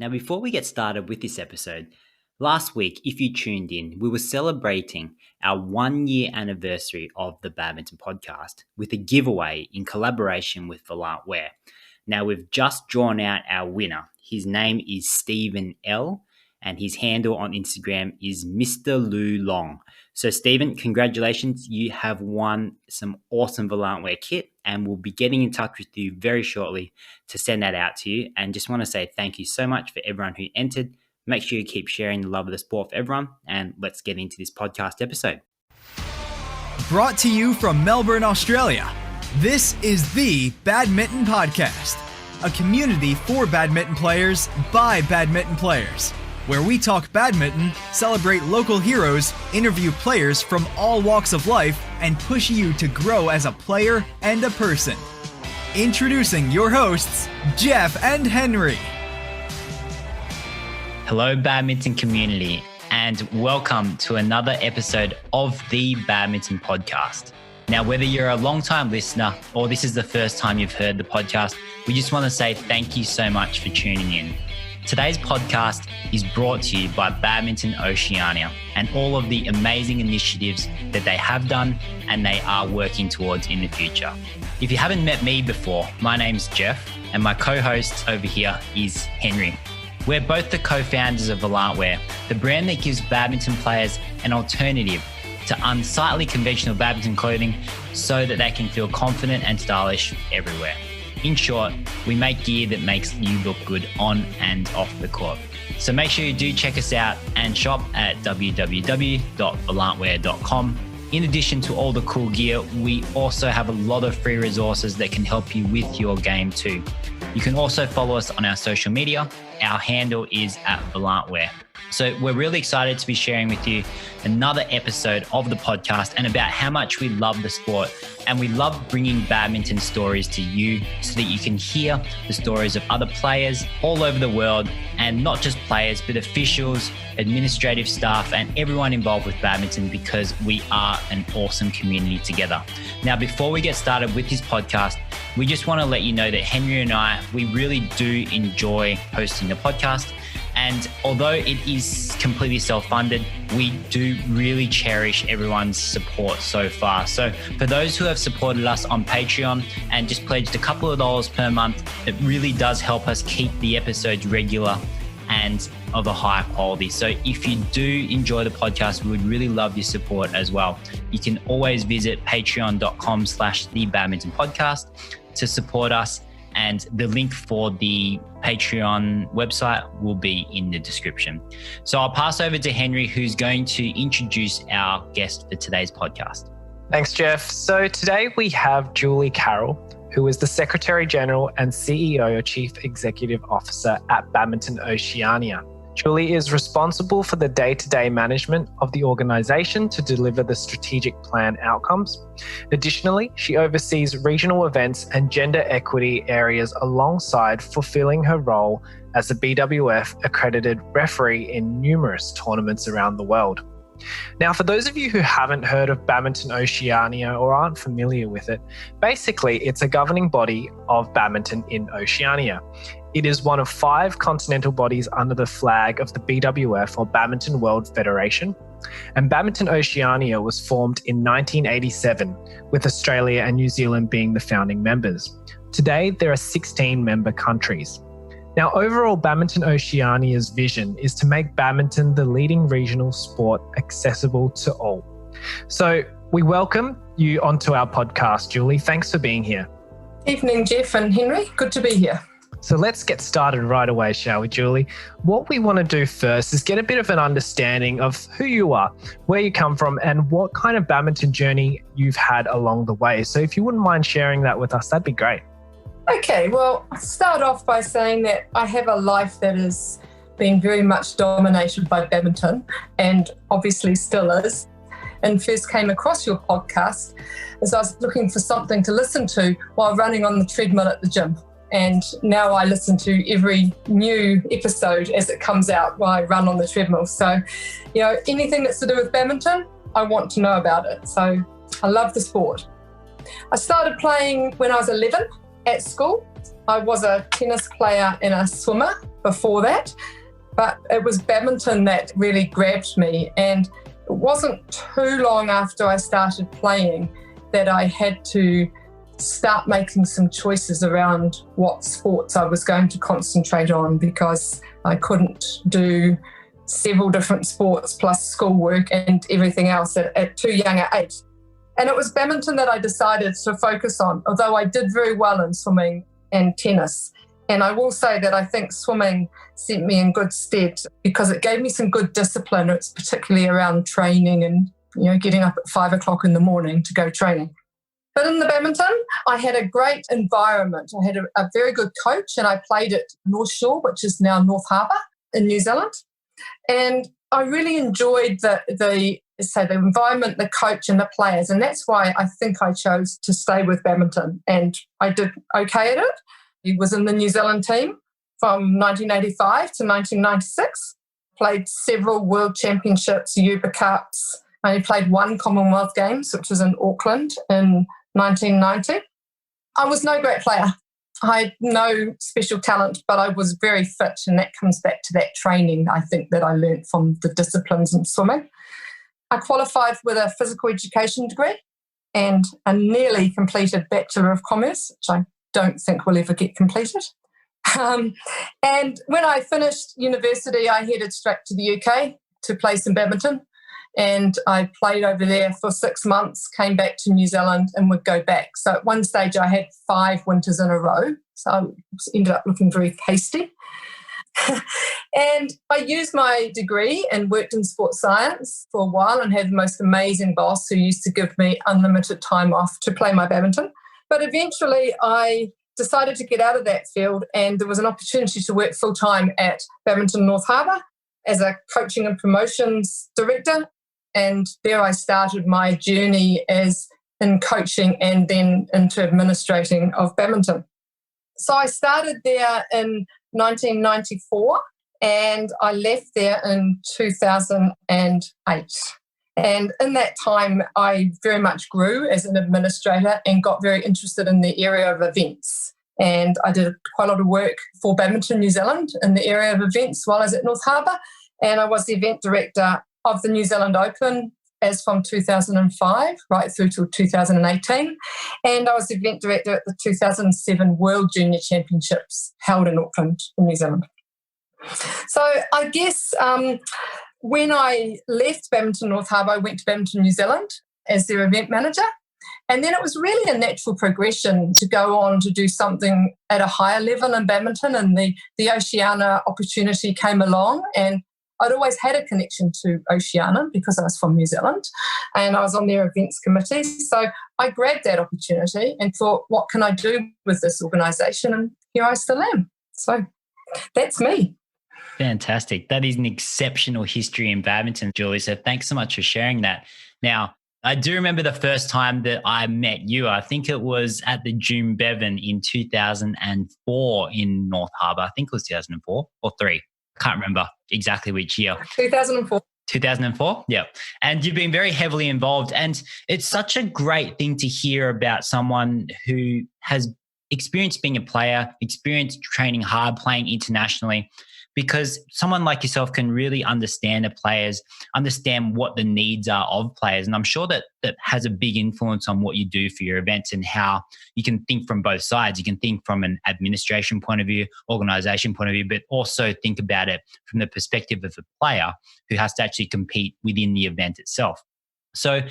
Now, before we get started with this episode, last week, if you tuned in, we were celebrating our 1-year anniversary of the Badminton Podcast with a giveaway in collaboration with Volant. Now, we've just drawn out our winner. His name is Stephen L., and his handle on Instagram is Mr. Lu Long. So, Stephen, congratulations. You have won some awesome Volant kit, and we'll be getting in touch with you very shortly to send that out to you. And just want to say thank you so much for everyone who entered. Make sure you keep sharing the love of the sport for everyone, and let's get into this podcast episode. Brought to you from Melbourne, Australia, this is the Badminton Podcast, a community for badminton players by badminton players, where we talk badminton, celebrate local heroes, interview players from all walks of life, and push you to grow as a player and a person. Introducing your hosts, Jeff and Henry. Hello, badminton community, and welcome to another episode of the Badminton Podcast. Now, whether you're a long-time listener or this is the first time you've heard the podcast, we just want to say thank you so much for tuning in. Today's podcast is brought to you by Badminton Oceania and all of the amazing initiatives that they have done and they are working towards in the future. If you haven't met me before, my name's Jeff and my co-host over here is Henry. We're both the co-founders of Volant, the brand that gives badminton players an alternative to unsightly conventional badminton clothing so that they can feel confident and stylish everywhere. In short, we make gear that makes you look good on and off the court. So make sure you do check us out and shop at www.volantwear.com. In addition to all the cool gear, we also have a lot of free resources that can help you with your game too. You can also follow us on our social media. Our handle is @VolantWear. So we're really excited to be sharing with you another episode of the podcast and about how much we love the sport. And we love bringing badminton stories to you so that you can hear the stories of other players all over the world, and not just players, but officials, administrative staff, and everyone involved with badminton, because we are an awesome community together. Now, before we get started with this podcast, we just want to let you know that Henry and I, we really do enjoy hosting the podcast. And although it is completely self-funded, we do really cherish everyone's support so far. So for those who have supported us on Patreon and just pledged a couple of dollars per month, it really does help us keep the episodes regular and of a high quality. So if you do enjoy the podcast, we would really love your support as well. You can always visit patreon.com/thebadmintonpodcast to support us. And the link for the Patreon website will be in the description. So I'll pass over to Henry, who's going to introduce our guest for today's podcast. Thanks, Jeff. So today we have Julie Carrel, who is the Secretary General and CEO or Chief Executive Officer at Badminton Oceania. Julie is responsible for the day-to-day management of the organisation to deliver the strategic plan outcomes. Additionally, she oversees regional events and gender equity areas alongside fulfilling her role as a BWF accredited referee in numerous tournaments around the world. Now, for those of you who haven't heard of Badminton Oceania or aren't familiar with it, basically it's a governing body of badminton in Oceania. It is one of 5 continental bodies under the flag of the BWF or Badminton World Federation. And Badminton Oceania was formed in 1987, with Australia and New Zealand being the founding members. Today, there are 16 member countries. Now, overall, Badminton Oceania's vision is to make badminton the leading regional sport accessible to all. So we welcome you onto our podcast, Julie. Thanks for being here. Evening, Jeff and Henry. Good to be here. So let's get started right away, shall we, Julie? What we want to do first is get a bit of an understanding of who you are, where you come from, and what kind of badminton journey you've had along the way. So if you wouldn't mind sharing that with us, that'd be great. Okay, well, I'll start off by saying that I have a life that has been very much dominated by badminton, and obviously still is. And first came across your podcast as I was looking for something to listen to while running on the treadmill at the gym. And now I listen to every new episode as it comes out while I run on the treadmill. So, anything that's to do with badminton, I want to know about it. So I love the sport. I started playing when I was 11 at school. I was a tennis player and a swimmer before that, but it was badminton that really grabbed me. And it wasn't too long after I started playing that I had to start making some choices around what sports I was going to concentrate on, because I couldn't do several different sports plus schoolwork and everything else at too young an age. And it was badminton that I decided to focus on, although I did very well in swimming and tennis. And I will say that I think swimming sent me in good stead because it gave me some good discipline. It's particularly around training and, getting up at 5 o'clock in the morning to go training. But in the badminton, I had a great environment. I had a very good coach, and I played at North Shore, which is now North Harbour in New Zealand. And I really enjoyed the environment, the coach and the players. And that's why I think I chose to stay with badminton. And I did okay at it. I was in the New Zealand team from 1985 to 1996, played several World Championships, Uber Cups. I only played one Commonwealth Games, which was in Auckland in 1990. I was no great player. I had no special talent, but I was very fit, and that comes back to that training, I think, that I learned from the disciplines in swimming. I qualified with a physical education degree and a nearly completed Bachelor of Commerce, which I don't think will ever get completed. And when I finished university, I headed straight to the UK to play some badminton. And I played over there for 6 months, came back to New Zealand and would go back. So at one stage I had 5 winters in a row. So I ended up looking very hasty. And I used my degree and worked in sports science for a while and had the most amazing boss who used to give me unlimited time off to play my badminton. But eventually I decided to get out of that field, and there was an opportunity to work full-time at Badminton North Harbour as a coaching and promotions director. And there I started my journey as in coaching and then into administrating of badminton. So I started there in 1994 and I left there in 2008. And in that time, I very much grew as an administrator and got very interested in the area of events. And I did quite a lot of work for Badminton New Zealand in the area of events while I was at North Harbour. And I was the event director of the New Zealand Open as from 2005 right through till 2018. And I was the event director at the 2007 World Junior Championships held in Auckland in New Zealand. So I guess when I left Badminton North Harbour, I went to Badminton New Zealand as their event manager. And then it was really a natural progression to go on to do something at a higher level in badminton, and the Oceania opportunity came along, and I'd always had a connection to Oceania because I was from New Zealand and I was on their events committee. So I grabbed that opportunity and thought, what can I do with this organisation? And here I still am. So that's me. Fantastic. That is an exceptional history in badminton, Julie. So thanks so much for sharing that. Now, I do remember the first time that I met you. I think it was at the June Bevan in 2004 in North Harbour. I think it was 2004 or 3. I can't remember exactly which year. 2004. 2004? Yeah. And you've been very heavily involved. And it's such a great thing to hear about someone who has experience being a player, experience training hard, playing internationally, because someone like yourself can really understand the players, understand what the needs are of players. And I'm sure that has a big influence on what you do for your events and how you can think from both sides. You can think from an administration point of view, organisation point of view, but also think about it from the perspective of a player who has to actually compete within the event itself. So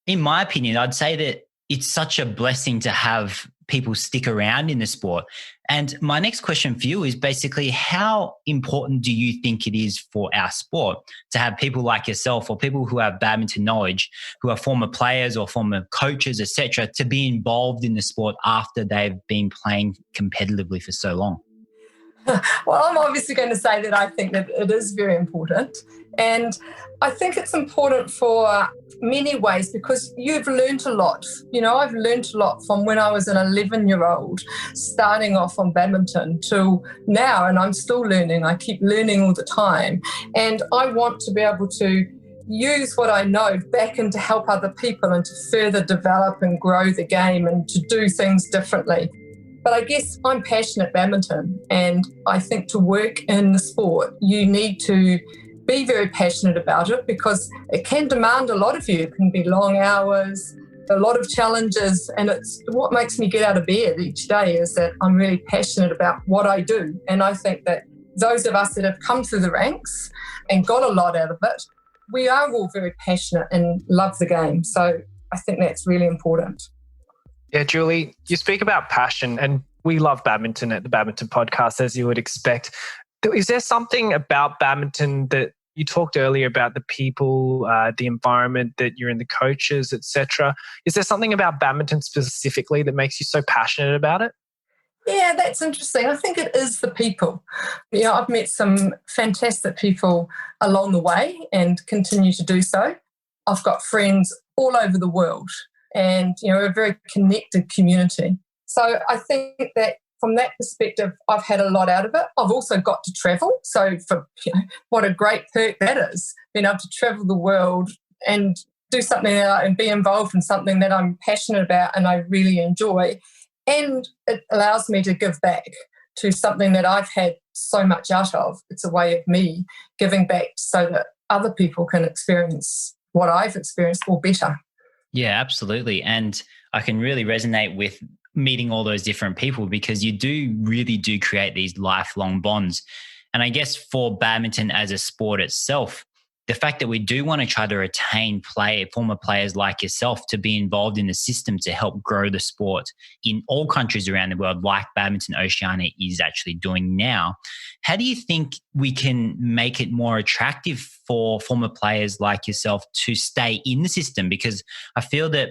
in my opinion, I'd say that it's such a blessing to have people stick around in the sport. And my next question for you is basically, how important do you think it is for our sport to have people like yourself or people who have badminton knowledge, who are former players or former coaches, etc., to be involved in the sport after they've been playing competitively for so long? Well, I'm obviously going to say that I think that it is very important. And I think it's important for many ways because you've learned a lot. You know, I've learned a lot from when I was an 11-year-old starting off on badminton till now, and I'm still learning. I keep learning all the time. And I want to be able to use what I know back and to help other people and to further develop and grow the game and to do things differently. But I guess I'm passionate badminton, and I think to work in the sport, you need to be very passionate about it because it can demand a lot of you. It can be long hours, a lot of challenges, and it's what makes me get out of bed each day is that I'm really passionate about what I do. And I think that those of us that have come through the ranks and got a lot out of it, we are all very passionate and love the game. So I think that's really important. Yeah, Julie, you speak about passion, and we love badminton at the Badminton Podcast, as you would expect. Is there something about badminton that you talked earlier about the people, the environment that you're in, the coaches, etc.? Is there something about badminton specifically that makes you so passionate about it? Yeah, that's interesting. I think it is the people. I've met some fantastic people along the way and continue to do so. I've got friends all over the world and, a very connected community. So I think that from that perspective, I've had a lot out of it. I've also got to travel. So what a great perk that is, being able to travel the world and do something and be involved in something that I'm passionate about and I really enjoy. And it allows me to give back to something that I've had so much out of. It's a way of me giving back so that other people can experience what I've experienced or better. Yeah, absolutely. And I can really resonate with meeting all those different people because you really do create these lifelong bonds. And I guess for badminton as a sport itself, the fact that we do want to try to retain former players like yourself to be involved in the system to help grow the sport in all countries around the world, like Badminton Oceania is actually doing now. How do you think we can make it more attractive for former players like yourself to stay in the system? Because I feel that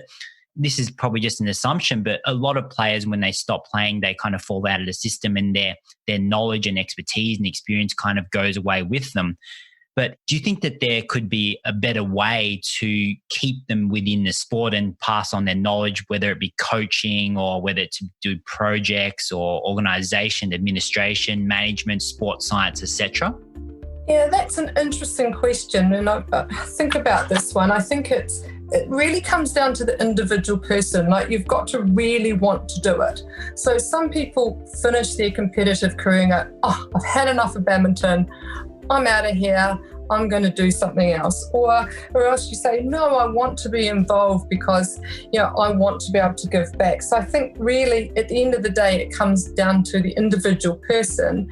this is probably just an assumption, but a lot of players, when they stop playing, they kind of fall out of the system and their knowledge and expertise and experience kind of goes away with them. But do you think that there could be a better way to keep them within the sport and pass on their knowledge, whether it be coaching or whether it's to do projects or organisation, administration, management, sports science, etc.? Yeah, that's an interesting question. And I think about this one. I think it really comes down to the individual person. Like, you've got to really want to do it. So some people finish their competitive career and go, I've had enough of badminton. I'm out of here, I'm going to do something else. Or else you say, no, I want to be involved because, I want to be able to give back. So I think really at the end of the day, it comes down to the individual person.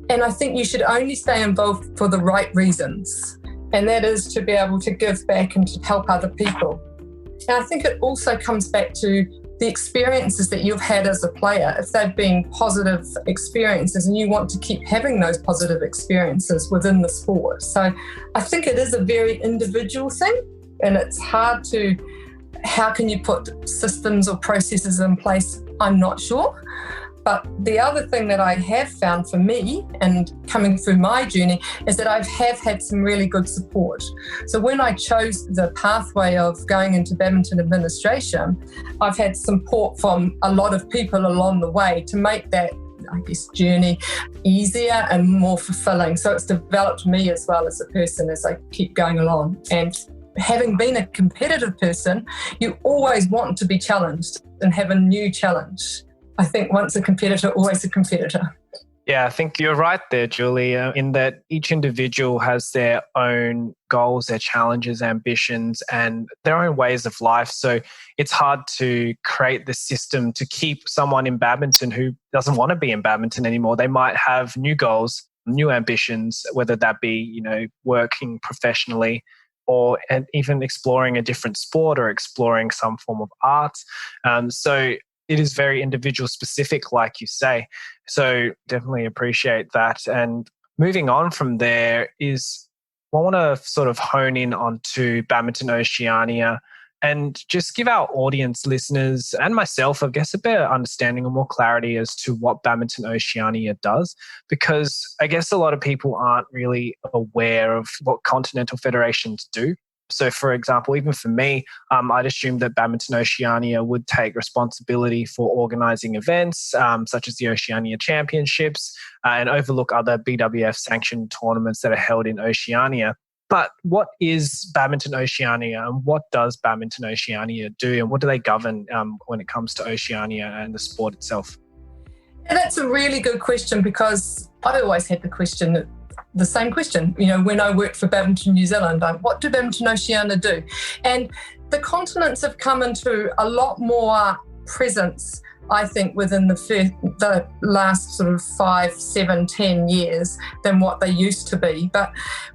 And I think you should only stay involved for the right reasons. And that is to be able to give back and to help other people. And I think it also comes back to the experiences that you've had as a player. If they've been positive experiences and you want to keep having those positive experiences within the sport. So I think it is a very individual thing, and it's hard to, how can you put systems or processes in place? I'm not sure. But the other thing that I have found for me and coming through my journey is that I have had some really good support. So when I chose the pathway of going into badminton administration, I've had support from a lot of people along the way to make that, journey easier and more fulfilling. So it's developed me as well as a person as I keep going along. And having been a competitive person, you always want to be challenged and have a new challenge. I think once a competitor, always a competitor. Yeah, I think you're right there, Julie, in that each individual has their own goals, their challenges, ambitions, and their own ways of life. So it's hard to create the system to keep someone in badminton who doesn't want to be in badminton anymore. They might have new goals, new ambitions, whether that be, working professionally and even exploring a different sport or exploring some form of art. So it is very individual specific, like you say. So definitely appreciate that. And moving on from there is, I want to sort of hone in onto Badminton Oceania and just give our audience, listeners, and myself, I guess, a better understanding or more clarity as to what Badminton Oceania does. Because I guess a lot of people aren't really aware of what Continental Federations do. So, for example, even for me, I'd assume that Badminton Oceania would take responsibility for organising events such as the Oceania Championships and overlook other BWF-sanctioned tournaments that are held in Oceania. But what is Badminton Oceania and what does Badminton Oceania do and what do they govern when it comes to Oceania and the sport itself? And that's a really good question, because I always had the same question. When I worked for Badminton New Zealand, what do Badminton Oceania do? And the continents have come into a lot more presence, I think, within the last sort of 5, 7, 10 years than what they used to be. But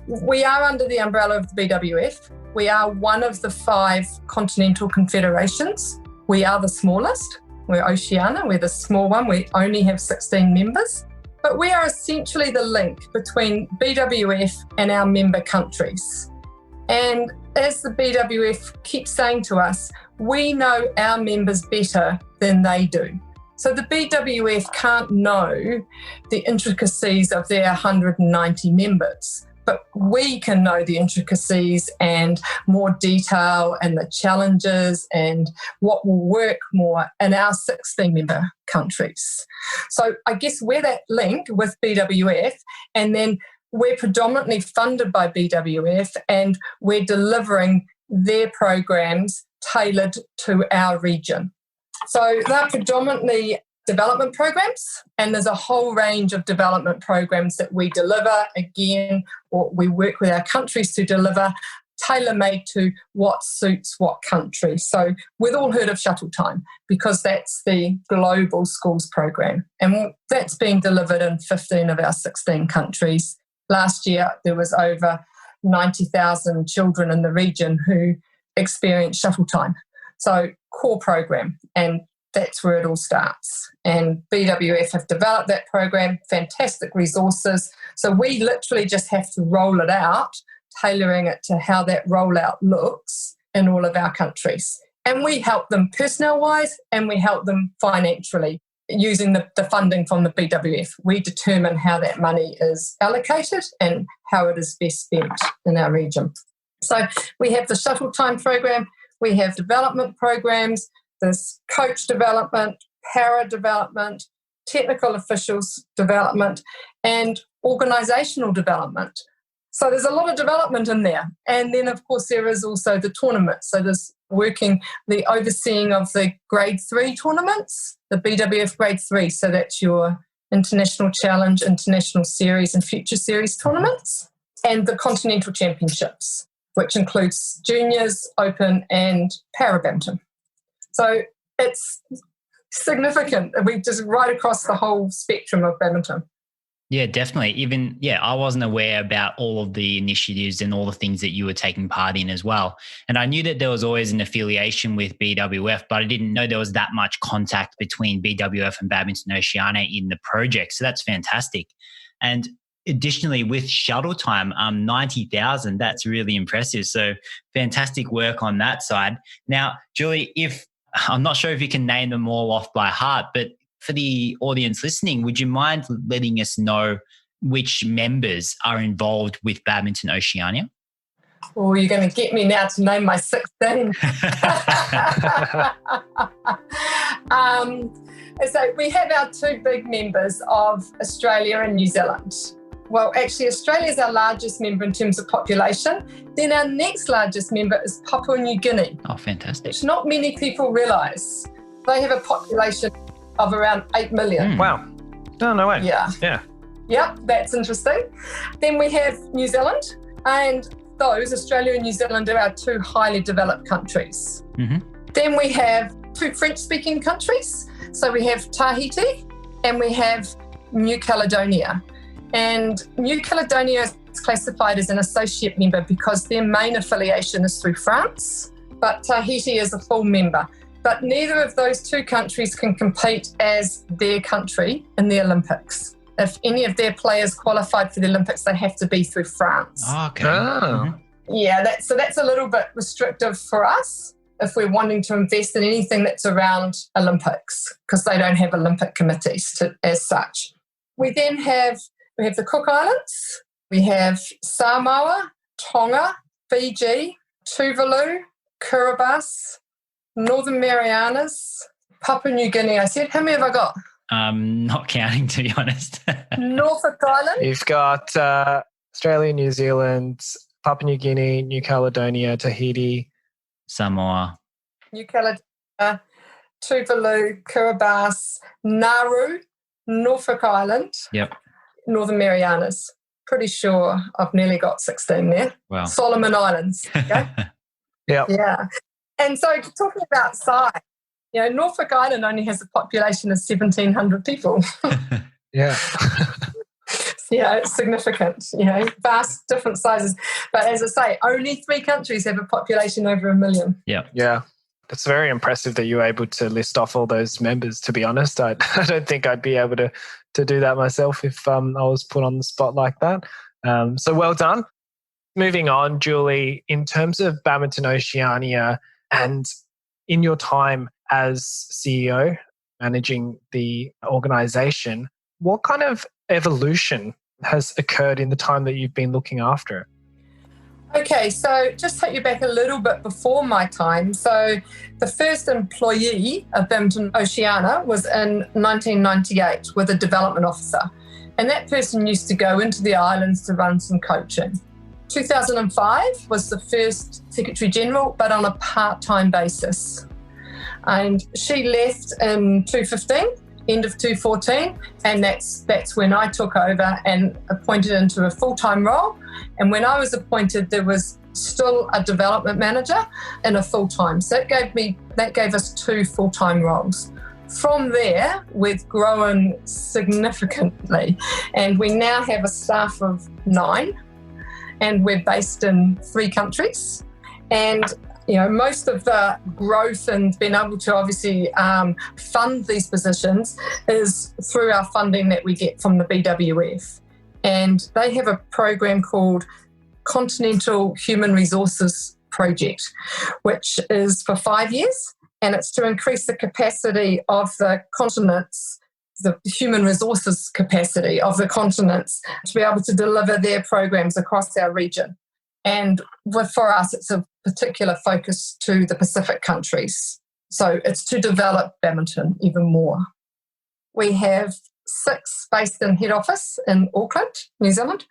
we are under the umbrella of the BWF. We are one of the 5 continental confederations. We are the smallest. We're Oceania. We're the small one. We only have 16 members. But we are essentially the link between BWF and our member countries. And as the BWF keeps saying to us, we know our members better than they do. So the BWF can't know the intricacies of their 190 members, but we can know the intricacies and more detail and the challenges and what will work more in our 16 member countries. So I guess we're that link with BWF, and then we're predominantly funded by BWF, and we're delivering their programs tailored to our region. So they're predominantly development programs, and there's a whole range of development programs that we deliver, again, or we work with our countries to deliver, tailor-made to what suits what country. So we've all heard of Shuttle Time, because that's the global schools program, and that's being delivered in 15 of our 16 countries. Last year, there was over 90,000 children in the region who experienced Shuttle Time. So core program, and that's where it all starts. And BWF have developed that program, fantastic resources. So we literally just have to roll it out, tailoring it to how that rollout looks in all of our countries. And we help them personnel-wise, and we help them financially using the funding from the BWF. We determine how that money is allocated and how it is best spent in our region. So we have the Shuttle Time program, we have development programs, there's coach development, para development, technical officials development, and organisational development. So there's a lot of development in there. And then, of course, there is also the tournament. So there's the overseeing of the Grade 3 tournaments, the BWF Grade 3. So that's your International Challenge, International Series and Future Series tournaments, and the Continental Championships, which includes juniors, open, and para badminton. So it's significant. We just right across the whole spectrum of badminton. Yeah, definitely. I wasn't aware about all of the initiatives and all the things that you were taking part in as well. And I knew that there was always an affiliation with BWF, but I didn't know there was that much contact between BWF and Badminton Oceania in the project. So that's fantastic. And additionally, with Shuttle Time, 90,000, that's really impressive. So fantastic work on that side. Now, Julie, I'm not sure if you can name them all off by heart, but for the audience listening, would you mind letting us know which members are involved with Badminton Oceania? Oh, you're going to get me now to name my 16. So we have our 2 big members of Australia and New Zealand. Well, actually, Australia is our largest member in terms of population. Then our next largest member is Papua New Guinea. Oh, fantastic. Which not many people realise. They have a population of around 8 million. Wow. No way. Yeah. Yep, that's interesting. Then we have New Zealand, and those, Australia and New Zealand, are our 2 highly developed countries. Mm-hmm. Then we have 2 French-speaking countries. So we have Tahiti and we have New Caledonia. And New Caledonia is classified as an associate member because their main affiliation is through France, but Tahiti is a full member. But neither of those 2 countries can compete as their country in the Olympics. If any of their players qualified for the Olympics, they have to be through France. Okay. Oh. Yeah, that's a little bit restrictive for us if we're wanting to invest in anything that's around Olympics, because they don't have Olympic committees as such. We have the Cook Islands, we have Samoa, Tonga, Fiji, Tuvalu, Kiribati, Northern Marianas, Papua New Guinea. I said, how many have I got? Not counting, to be honest. Norfolk Island. You've got Australia, New Zealand, Papua New Guinea, New Caledonia, Tahiti, Samoa, New Caledonia, Tuvalu, Kiribati, Nauru, Norfolk Island, Northern Marianas. Pretty sure I've nearly got 16 there. Wow. Solomon Islands. Okay? Yeah. And so talking about size, Norfolk Island only has a population of 1,700 people. Yeah. It's significant, vast different sizes. But as I say, only 3 countries have a population over 1 million. Yeah. It's very impressive that you were able to list off all those members, to be honest. I don't think I'd be able to do that myself if I was put on the spot like that. So well done. Moving on, Julie, in terms of Badminton Oceania and in your time as CEO, managing the organisation, what kind of evolution has occurred in the time that you've been looking after it? Okay, so just take you back a little bit before my time. So the first employee of Badminton Oceania was in 1998 with a development officer. And that person used to go into the islands to run some coaching. 2005 was the first Secretary General, but on a part-time basis. And she left in 2015, end of 2014, and that's when I took over and appointed into a full-time role. And when I was appointed, there was still a development manager and a full-time. So that gave us 2 full-time roles. From there, we've grown significantly, and we now have a staff of 9, and we're based in 3 countries. And most of the growth and being able to obviously fund these positions is through our funding that we get from the BWF. And they have a program called Continental Human Resources Project, which is for 5 years. And it's to increase the capacity of the continents, the human resources capacity of the continents to be able to deliver their programs across our region. And for us, it's a particular focus to the Pacific countries. So it's to develop badminton even more. We have 6 based in head office in Auckland, New Zealand,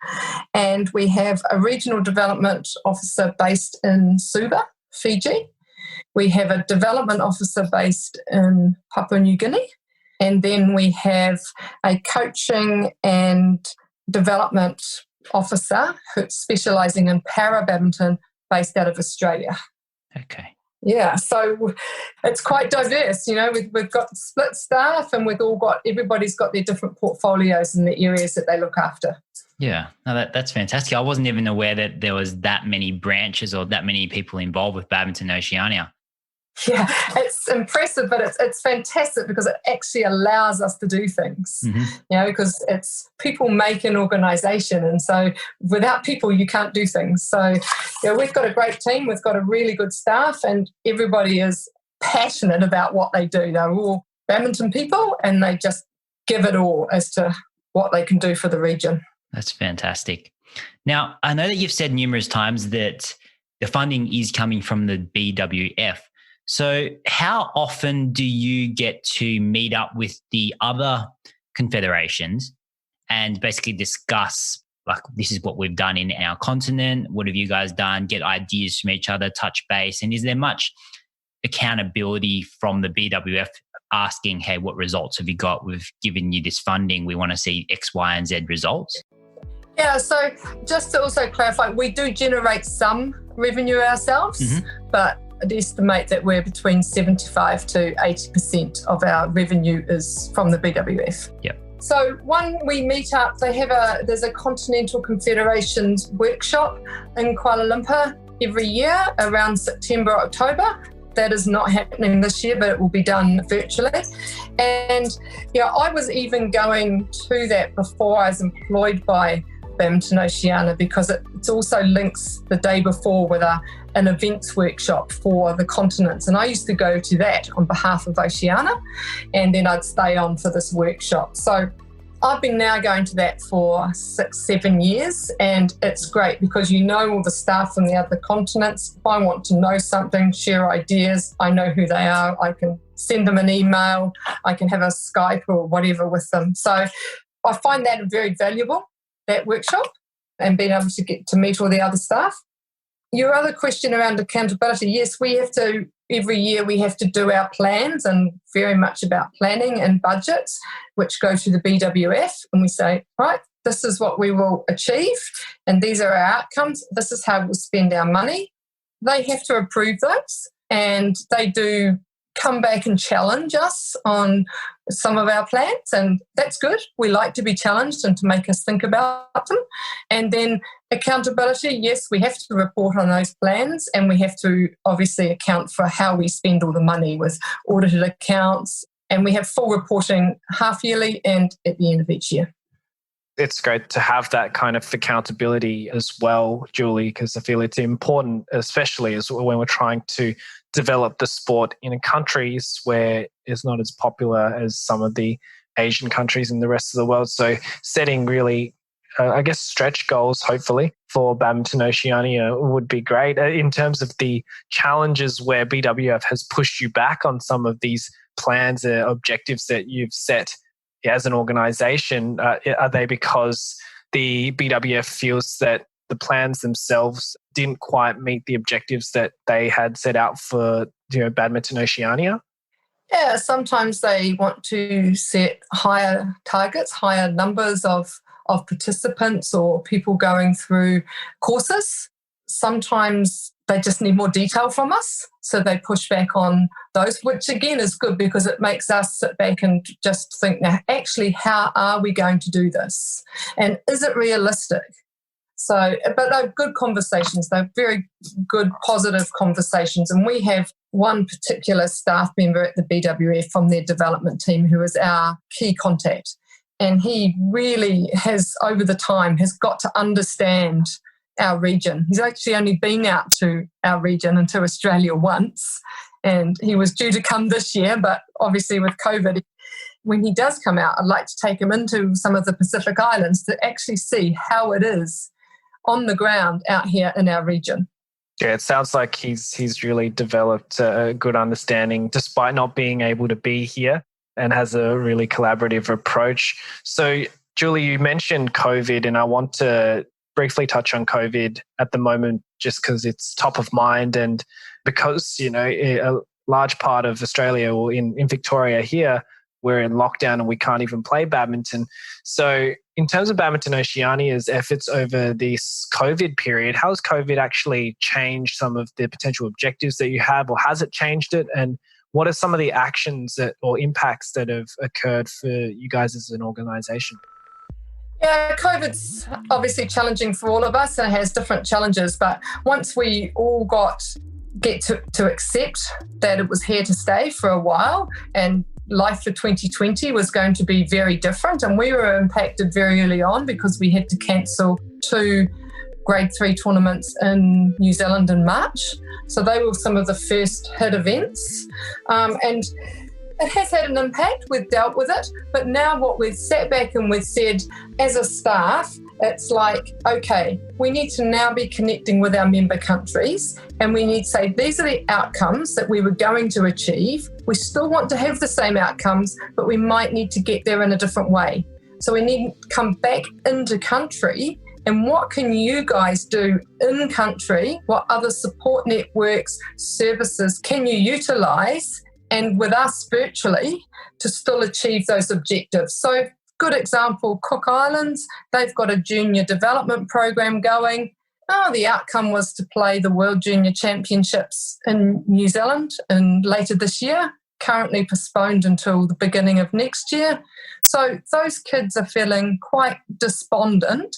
and we have a regional development officer based in Suva, Fiji. We have a development officer based in Papua New Guinea, and then we have a coaching and development officer who's specialising in para badminton based out of Australia. Okay. Yeah, so it's quite diverse. We've got split staff, and everybody's got their different portfolios in the areas that they look after. Yeah, no, that's fantastic. I wasn't even aware that there was that many branches or that many people involved with Badminton Oceania. Yeah, it's impressive, but it's fantastic because it actually allows us to do things, because it's people make an organisation. And so without people, you can't do things. So we've got a great team. We've got a really good staff, and everybody is passionate about what they do. They're all badminton people, and they just give it all as to what they can do for the region. That's fantastic. Now, I know that you've said numerous times that the funding is coming from the BWF. So how often do you get to meet up with the other confederations and basically discuss, like, this is what we've done in our continent, what have you guys done, get ideas from each other, touch base? And is there much accountability from the BWF asking, hey, what results have you got? We've given you this funding. We want to see X, Y, and Z results. Yeah, so just to also clarify, we do generate some revenue ourselves, but I'd estimate that we're between 75 to 80% of our revenue is from the BWF. Yep. So when we meet up, there's a Continental Confederations workshop in Kuala Lumpur every year around September, October. That is not happening this year, but it will be done virtually. And I was even going to that before I was employed by Badminton Oceania, because it also links the day before with an events workshop for the continents. And I used to go to that on behalf of Oceania, and then I'd stay on for this workshop. So I've been now going to that for 6-7 years, and it's great because all the staff from the other continents. If I want to know something, share ideas, I know who they are. I can send them an email. I can have a Skype or whatever with them. So I find that very valuable, that workshop, and being able to get to meet all the other staff. Your other question around accountability, yes, we have to Every year we have to do our plans, and very much about planning and budgets, which go to the BWF, and we say, right, this is what we will achieve, and these are our outcomes. This is how we'll spend our money. They have to approve those, and they do come back and challenge us on some of our plans, and that's good. We like to be challenged and to make us think about them. And then accountability, yes, we have to report on those plans, and we have to obviously account for how we spend all the money with audited accounts, and we have full reporting half yearly and at the end of each year. It's great to have that kind of accountability as well, Julie, because I feel it's important, especially as when we're trying to develop the sport in countries where it's not as popular as some of the Asian countries and the rest of the world. So setting really, stretch goals, hopefully, for Badminton Oceania would be great. In terms of the challenges where BWF has pushed you back on some of these plans or objectives that you've set as an organisation, are they because the BWF feels that the plans themselves didn't quite meet the objectives that they had set out for, Badminton Oceania? Yeah, sometimes they want to set higher targets, higher numbers of participants or people going through courses. Sometimes they just need more detail from us, so they push back on those, which again is good because it makes us sit back and just think, now, actually, how are we going to do this? And is it realistic? So, but they're good conversations. They're very good, positive conversations. And we have one particular staff member at the BWF from their development team who is our key contact. And he really has, over the time, has got to understand our region. He's actually only been out to our region and to Australia once, and he was due to come this year, but obviously with COVID, when he does come out, I'd like to take him into some of the Pacific Islands to actually see how it is on the ground out here in our region. Yeah, it sounds like he's really developed a good understanding despite not being able to be here, and has a really collaborative approach. So, Julie, you mentioned COVID, and I want to briefly touch on COVID at the moment just because it's top of mind, and because, a large part of Australia, or in Victoria here, we're in lockdown and we can't even play badminton. So in terms of Badminton Oceania's efforts over this COVID period, how has COVID actually changed some of the potential objectives that you have, or has it changed it? And what are some of the actions or impacts that have occurred for you guys as an organisation? Yeah, COVID's obviously challenging for all of us, and it has different challenges. But once we all get to accept that it was here to stay for a while, and life for 2020 was going to be very different, and we were impacted very early on because we had to cancel 2 Grade 3 tournaments in New Zealand in March. So they were some of the first hit events. And it has had an impact. We've dealt with it. But now what we've sat back and we've said as a staff, it's like, okay, we need to now be connecting with our member countries, and we need to say, these are the outcomes that we were going to achieve. We still want to have the same outcomes, but we might need to get there in a different way. So we need to come back into country, and what can you guys do in country? What other support networks, services can you utilise, and with us virtually, to still achieve those objectives? So, good example, Cook Islands, they've got a junior development program going. The outcome was to play the World Junior Championships in New Zealand later this year, currently postponed until the beginning of next year. So those kids are feeling quite despondent,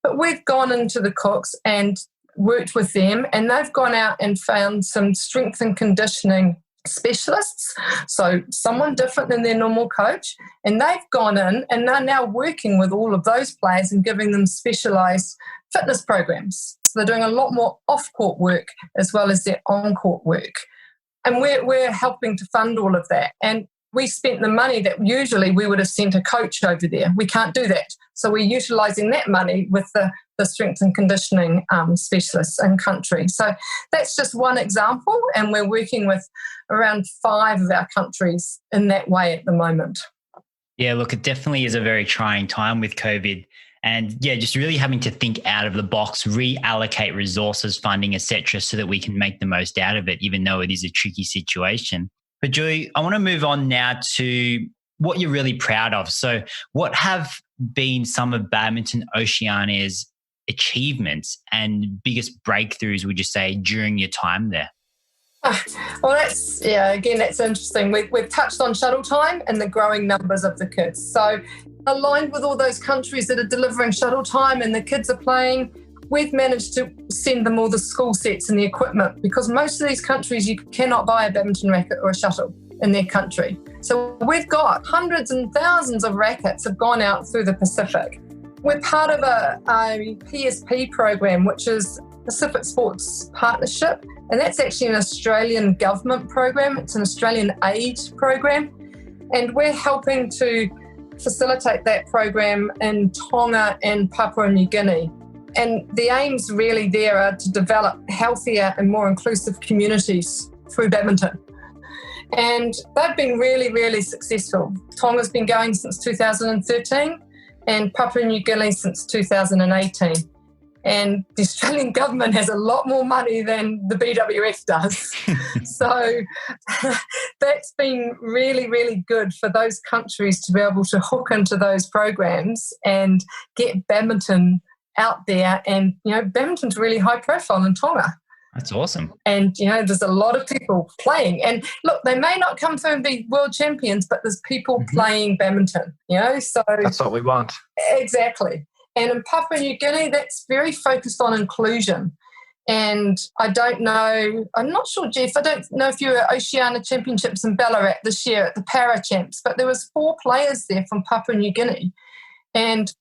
but we've gone into the Cooks and worked with them, and they've gone out and found some strength and conditioning specialists, so someone different than their normal coach, and they've gone in and they're now working with all of those players and giving them specialised fitness programs. So they're doing a lot more off-court work as well as their on-court work, and we're helping to fund all of that. And we spent the money that usually we would have sent a coach over there. We can't do that, so we're utilising that money with the strength and conditioning specialists in country. So that's just one example, and we're working with around 5 of our countries in that way at the moment. Yeah, look, it definitely is a very trying time with COVID. And yeah, just really having to think out of the box, reallocate resources, funding, etc., so that we can make the most out of it, even though it is a tricky situation. But Julie, I want to move on now to what you're really proud of. So what have been some of Badminton Oceania's achievements and biggest breakthroughs, would you say, during your time there? Well, that's interesting. We've touched on shuttle time and the growing numbers of the kids. So aligned with all those countries that are delivering shuttle time and the kids are playing, we've managed to send them all the school sets and the equipment, because most of these countries you cannot buy a badminton racket or a shuttle in their country. So we've got hundreds and thousands of rackets have gone out through the Pacific. We're part of a PSP program, which is Pacific Sports Partnership, and that's actually an Australian government program. It's an Australian aid program, and we're helping to facilitate that program in Tonga and Papua New Guinea. And the aims really there are to develop healthier and more inclusive communities through badminton. And they've been really, really successful. Tonga's been going since 2013 and Papua New Guinea since 2018. And the Australian government has a lot more money than the BWF does. So that's been really, really good for those countries to be able to hook into those programs and get badminton out there. And, badminton's really high profile in Tonga. That's awesome. And, there's a lot of people playing. And look, they may not come through and be world champions, but there's people playing badminton, so. That's what we want. Exactly. And in Papua New Guinea, that's very focused on inclusion. And I'm not sure, Jeff, I don't know if you were at Oceania Championships in Ballarat this year at the Para Champs, but there was 4 players there from Papua New Guinea. And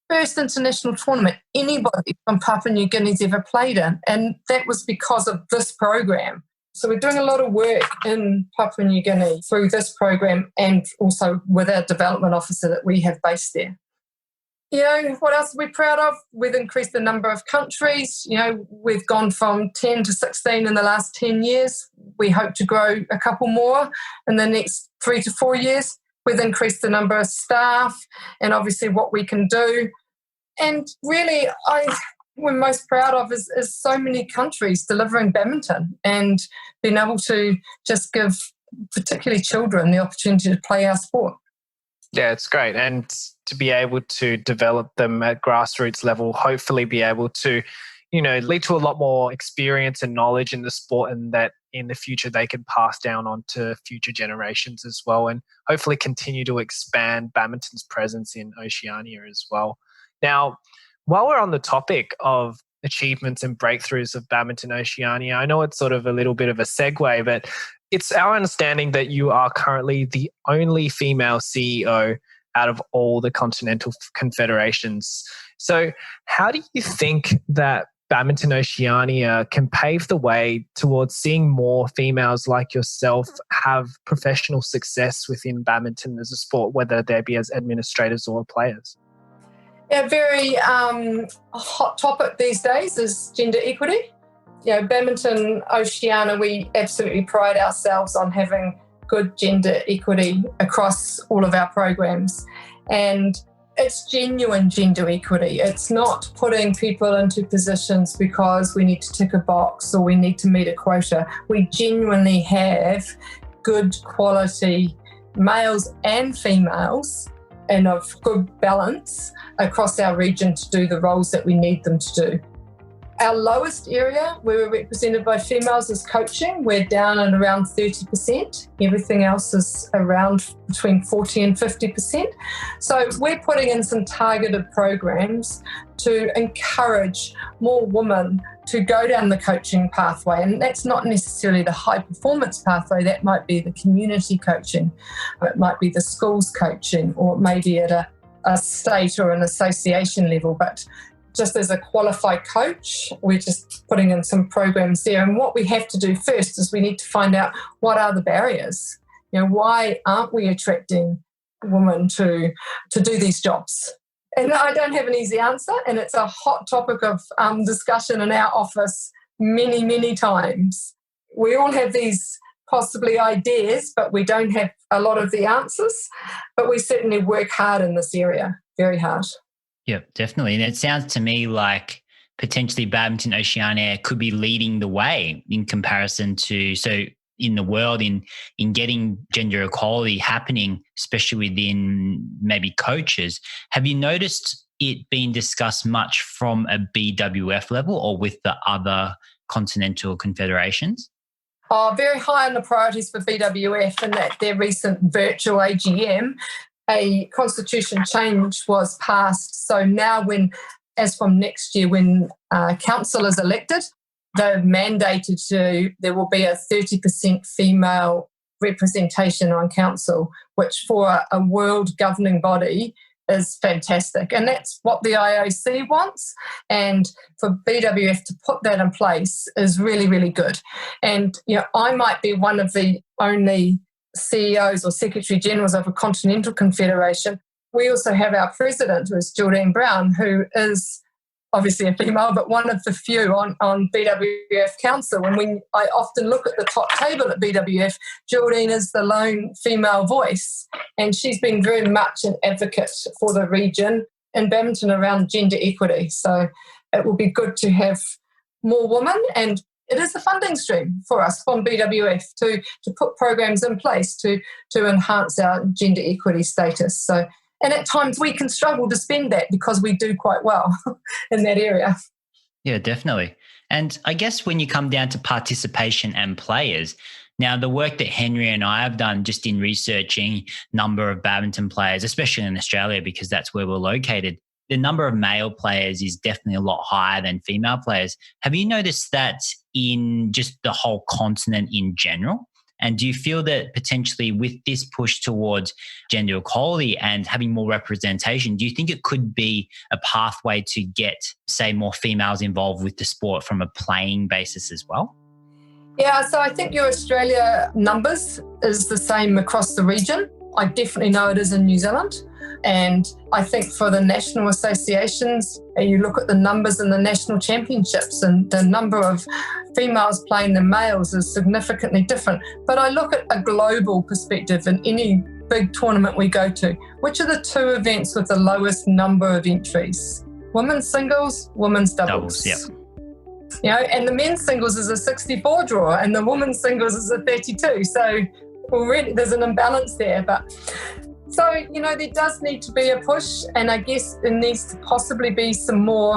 first international tournament anybody from Papua New Guinea's ever played in. And that was because of this program. So we're doing a lot of work in Papua New Guinea through this program and also with our development officer that we have based there. What else are we proud of? We've increased the number of countries. We've gone from 10 to 16 in the last 10 years. We hope to grow a couple more in the next 3 to 4 years. We've increased the number of staff and obviously what we can do. And really, we're most proud of is so many countries delivering badminton and being able to just give particularly children the opportunity to play our sport. Yeah, it's great. And to be able to develop them at grassroots level, hopefully be able to, lead to a lot more experience and knowledge in the sport, and that in the future they can pass down on to future generations as well, and hopefully continue to expand badminton's presence in Oceania as well. Now, while we're on the topic of achievements and breakthroughs of Badminton Oceania, I know it's sort of a little bit of a segue, but it's our understanding that you are currently the only female CEO out of all the Continental Confederations. So how do you think that Badminton Oceania can pave the way towards seeing more females like yourself have professional success within badminton as a sport, whether they be as administrators or players? Yeah, very hot topic these days is gender equity. Badminton Oceania, we absolutely pride ourselves on having good gender equity across all of our programs. And it's genuine gender equity. It's not putting people into positions because we need to tick a box or we need to meet a quota. We genuinely have good quality males and females and of good balance across our region to do the roles that we need them to do. Our lowest area where we're represented by females is coaching. We're down at around 30%. Everything else is around between 40 and 50%. So we're putting in some targeted programs to encourage more women to go down the coaching pathway. And that's not necessarily the high performance pathway. That might be the community coaching. It might be the schools coaching, or it may be at a state or an association level. But just as a qualified coach, we're just putting in some programs there. And what we have to do first is we need to find out what are the barriers. Why aren't we attracting women to do these jobs? And I don't have an easy answer, and it's a hot topic of discussion in our office many, many times. We all have these possibly ideas, but we don't have a lot of the answers. But we certainly work hard in this area, very hard. Yeah, definitely. And it sounds to me like potentially Badminton Oceania could be leading the way in comparison to, so in the world in getting gender equality happening, especially within maybe coaches. Have you noticed it being discussed much from a BWF level or with the other continental confederations? Very high on the priorities for BWF, and at their recent virtual AGM, a constitution change was passed. So now as from next year, when council is elected, they're mandated there will be a 30% female representation on council, which for a world governing body is fantastic. And that's what the IOC wants. And for BWF to put that in place is really, really good. And, I might be one of the only CEOs or Secretary Generals of a Continental Confederation. We also have our president, who is Geraldine Brown, who is obviously a female, but one of the few on BWF Council. And when I often look at the top table at BWF, Geraldine is the lone female voice. And she's been very much an advocate for the region in badminton around gender equity. So it will be good to have more women, and it is a funding stream for us from BWF to put programs in place to enhance our gender equity status. So, and at times we can struggle to spend that because we do quite well in that area. Yeah, definitely. And I guess when you come down to participation and players, now the work that Henry and I have done just in researching number of badminton players, especially in Australia, because that's where we're located, the number of male players is definitely a lot higher than female players. Have you noticed that in just the whole continent in general? And do you feel that potentially with this push towards gender equality and having more representation, do you think it could be a pathway to get, say, more females involved with the sport from a playing basis as well? Yeah, so I think your Australia numbers is the same across the region. I definitely know it is in New Zealand. And I think for the national associations, you look at the numbers in the national championships and the number of females playing the males is significantly different. But I look at a global perspective in any big tournament we go to. Which are the two events with the lowest number of entries? Women's singles, women's doubles. Yeah. And the men's singles is a 64 draw and the women's singles is a 32. So already there's an imbalance there. So, there does need to be a push, and I guess there needs to possibly be some more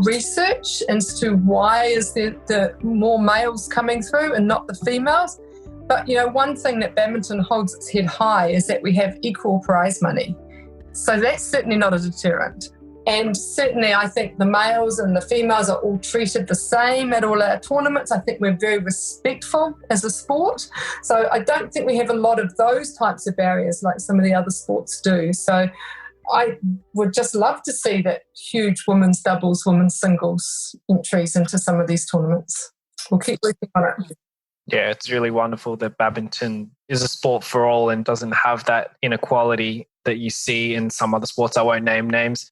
research as to why is the more males coming through and not the females. But, one thing that badminton holds its head high is that we have equal prize money. So that's certainly not a deterrent. And certainly I think the males and the females are all treated the same at all our tournaments. I think we're very respectful as a sport. So I don't think we have a lot of those types of barriers like some of the other sports do. So I would just love to see that huge women's doubles, women's singles entries into some of these tournaments. We'll keep working on it. Yeah, it's really wonderful that badminton is a sport for all and doesn't have that inequality that you see in some other sports. I won't name names.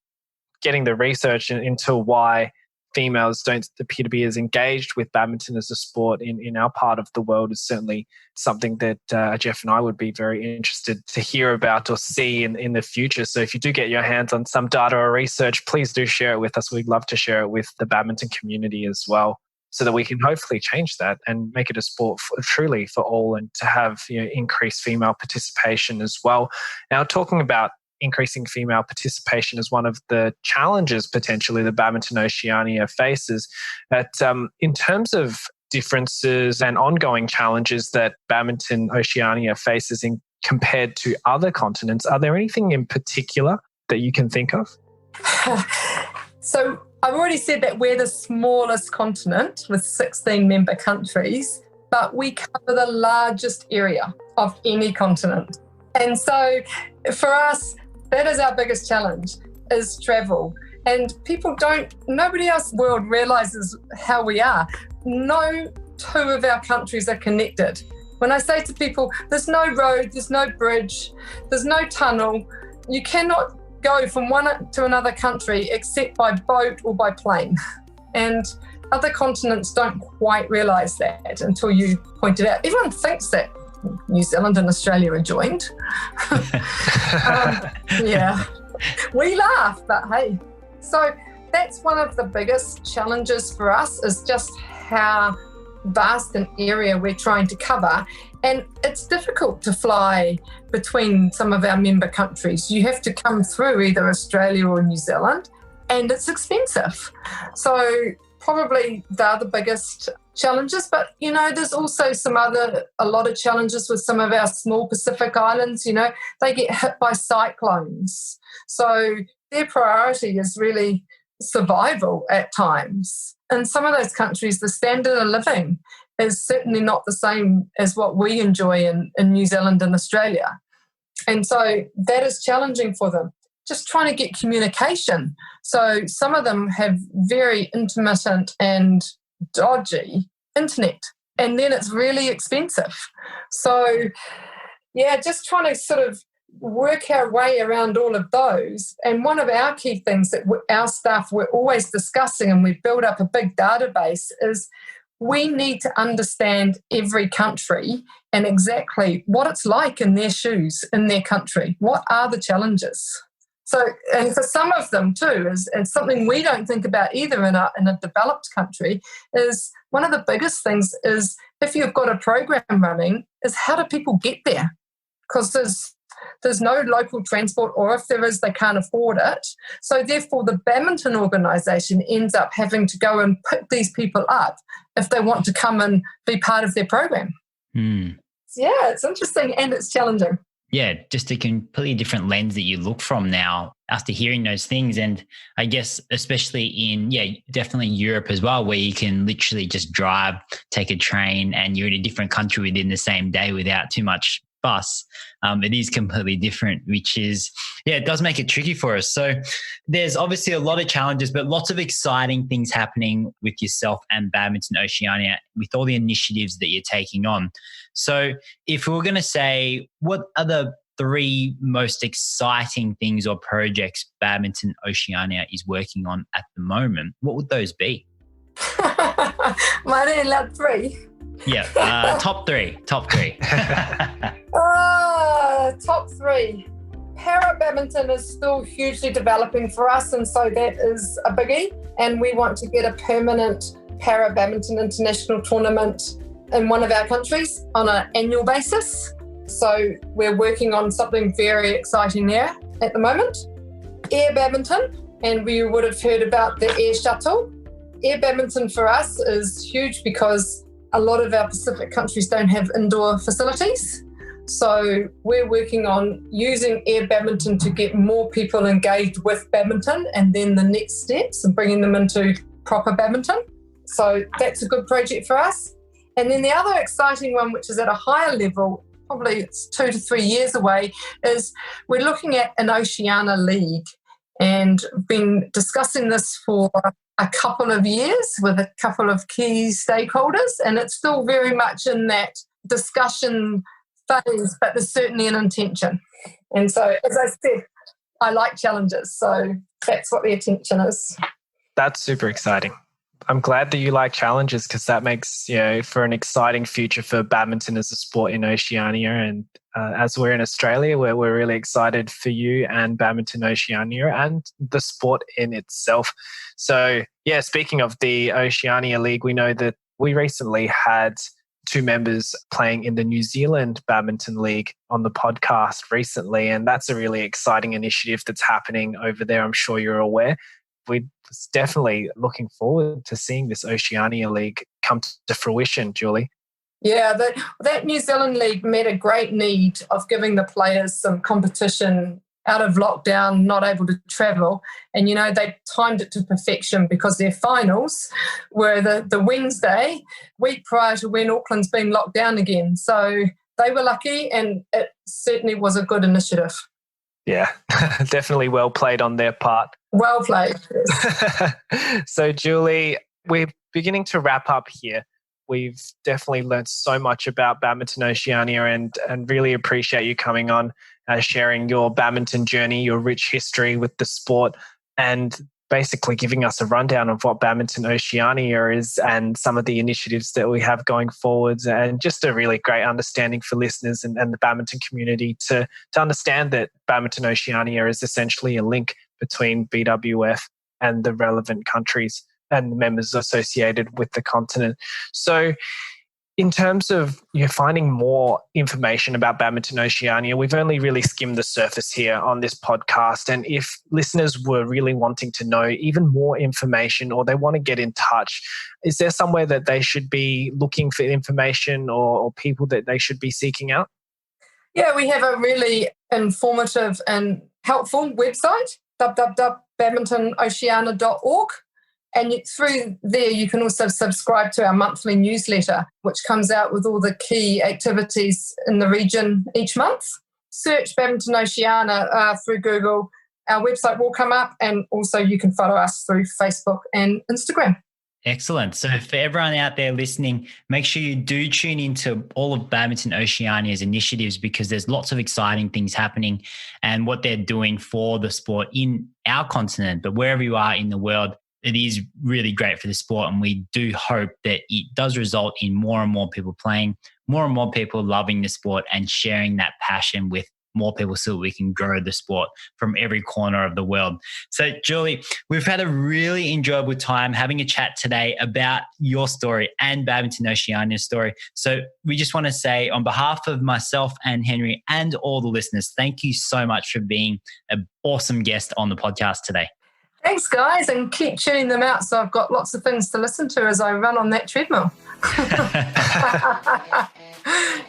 Getting the research into why females don't appear to be as engaged with badminton as a sport in our part of the world is certainly something that Jeff and I would be very interested to hear about or see in the future. So if you do get your hands on some data or research, please do share it with us. We'd love to share it with the badminton community as well, so that we can hopefully change that and make it a sport truly for all, and to have increased female participation as well. Now, talking about increasing female participation is one of the challenges potentially that Badminton Oceania faces. But in terms of differences and ongoing challenges that Badminton Oceania faces compared to other continents, are there anything in particular that you can think of? So I've already said that we're the smallest continent with 16 member countries, but we cover the largest area of any continent. And so for us, that is our biggest challenge, is travel. And nobody else in the world realises how we are. No two of our countries are connected. When I say to people, there's no road, there's no bridge, there's no tunnel, you cannot go from one to another country except by boat or by plane. And other continents don't quite realise that until you point it out. Everyone thinks that New Zealand and Australia are joined. Yeah, we laugh, but hey, So that's one of the biggest challenges for us, is just how vast an area we're trying to cover. And it's difficult to fly between some of our member countries. You have to come through either Australia or New Zealand, and it's expensive. So probably they're the biggest challenges. But, there's also a lot of challenges with some of our small Pacific islands. They get hit by cyclones. So their priority is really survival at times. In some of those countries, the standard of living is certainly not the same as what we enjoy in New Zealand and Australia. And so that is challenging for them. Just trying to get communication. So some of them have very intermittent and dodgy internet, and then it's really expensive. So, just trying to sort of work our way around all of those. And one of our key things that our staff were always discussing, and we built up a big database, is we need to understand every country and exactly what it's like in their shoes, in their country. What are the challenges? So, and for some of them too, is something we don't think about either in a developed country, is one of the biggest things is, if you've got a program running, is how do people get there? Because there's no local transport, or if there is, they can't afford it. So therefore, the badminton organisation ends up having to go and pick these people up if they want to come and be part of their program. Yeah, it's interesting and it's challenging. Yeah, just a completely different lens that you look from now after hearing those things. And I guess especially in, definitely Europe as well, where you can literally just drive, take a train, and you're in a different country within the same day without too much fuss. It is completely different, which is, it does make it tricky for us. So there's obviously a lot of challenges, but lots of exciting things happening with yourself and Badminton Oceania with all the initiatives that you're taking on. So if we were going to say, what are the 3 most exciting things or projects Badminton Oceania is working on at the moment, what would those be? Mine ain't allowed 3. Yeah, top three. Top 3. Para badminton is still hugely developing for us, and so that is a biggie. And we want to get a permanent para badminton international tournament in one of our countries on an annual basis. So we're working on something very exciting there at the moment. Air badminton, and we would have heard about the air shuttle. Air badminton for us is huge because a lot of our Pacific countries don't have indoor facilities. So we're working on using air badminton to get more people engaged with badminton, and then the next steps and bringing them into proper badminton. So that's a good project for us. And then the other exciting one, which is at a higher level, probably it's 2 to 3 years away, is we're looking at an Oceania League, and been discussing this for a couple of years with a couple of key stakeholders, and it's still very much in that discussion phase, but there's certainly an intention. And so, as I said, I like challenges, so that's what the attention is. That's super exciting. I'm glad that you like challenges, because that makes, for an exciting future for badminton as a sport in Oceania. And as we're in Australia, we're really excited for you and Badminton Oceania and the sport in itself. So, speaking of the Oceania League, we know that we recently had 2 members playing in the New Zealand Badminton League on the podcast recently, and that's a really exciting initiative that's happening over there. I'm sure you're aware. We're definitely looking forward to seeing this Oceania League come to fruition, Julie. Yeah, that New Zealand League met a great need of giving the players some competition out of lockdown, not able to travel. And, they timed it to perfection, because their finals were the Wednesday, week prior to when Auckland's been locked down again. So they were lucky, and it certainly was a good initiative. Yeah, definitely well played on their part. Well played. Yes. So, Julie, we're beginning to wrap up here. We've definitely learned so much about Badminton Oceania, and really appreciate you coming on, sharing your badminton journey, your rich history with the sport, and basically giving us a rundown of what Badminton Oceania is and some of the initiatives that we have going forwards, and just a really great understanding for listeners and the badminton community to understand that Badminton Oceania is essentially a link between BWF and the relevant countries and the members associated with the continent. So in terms of finding more information about Badminton Oceania, we've only really skimmed the surface here on this podcast. And if listeners were really wanting to know even more information or they want to get in touch, is there somewhere that they should be looking for information or people that they should be seeking out? Yeah, we have a really informative and helpful website, www.badmintonoceania.org. And through there, you can also subscribe to our monthly newsletter, which comes out with all the key activities in the region each month. Search Badminton Oceania through Google. Our website will come up, and also you can follow us through Facebook and Instagram. Excellent. So for everyone out there listening, make sure you do tune into all of Badminton Oceania's initiatives, because there's lots of exciting things happening and what they're doing for the sport in our continent, but wherever you are in the world. It is really great for the sport, and we do hope that it does result in more and more people playing, more and more people loving the sport and sharing that passion with more people so we can grow the sport from every corner of the world. So, Julie, we've had a really enjoyable time having a chat today about your story and Badminton Oceania's story. So we just want to say, on behalf of myself and Henry and all the listeners, thank you so much for being an awesome guest on the podcast today. Thanks, guys, and keep tuning them out so I've got lots of things to listen to as I run on that treadmill.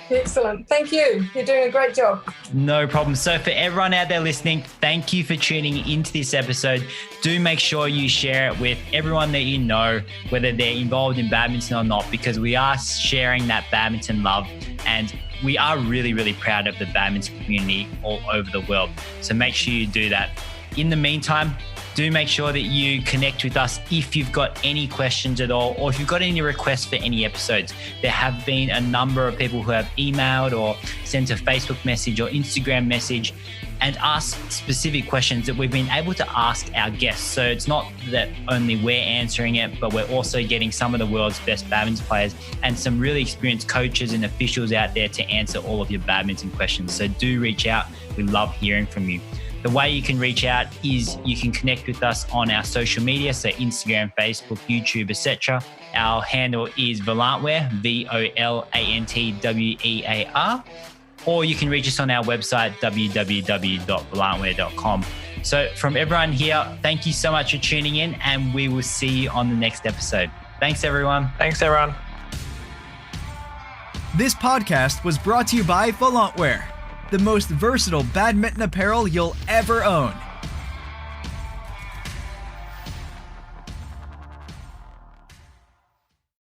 Excellent. Thank you. You're doing a great job. No problem. So for everyone out there listening, thank you for tuning into this episode. Do make sure you share it with everyone that you know, whether they're involved in badminton or not, because we are sharing that badminton love, and we are really, really proud of the badminton community all over the world. So make sure you do that. In the meantime, do make sure that you connect with us if you've got any questions at all, or if you've got any requests for any episodes. There have been a number of people who have emailed or sent a Facebook message or Instagram message and asked specific questions that we've been able to ask our guests. So it's not that only we're answering it, but we're also getting some of the world's best badminton players and some really experienced coaches and officials out there to answer all of your badminton questions. So do reach out. We love hearing from you. The way you can reach out is you can connect with us on our social media, so Instagram, Facebook, YouTube, etc. Our handle is Volantwear, VOLANTWEAR, or you can reach us on our website, www.volantwear.com. So from everyone here, thank you so much for tuning in, and we will see you on the next episode. Thanks, everyone. Thanks, everyone. This podcast was brought to you by Volantwear, the most versatile badminton apparel you'll ever own.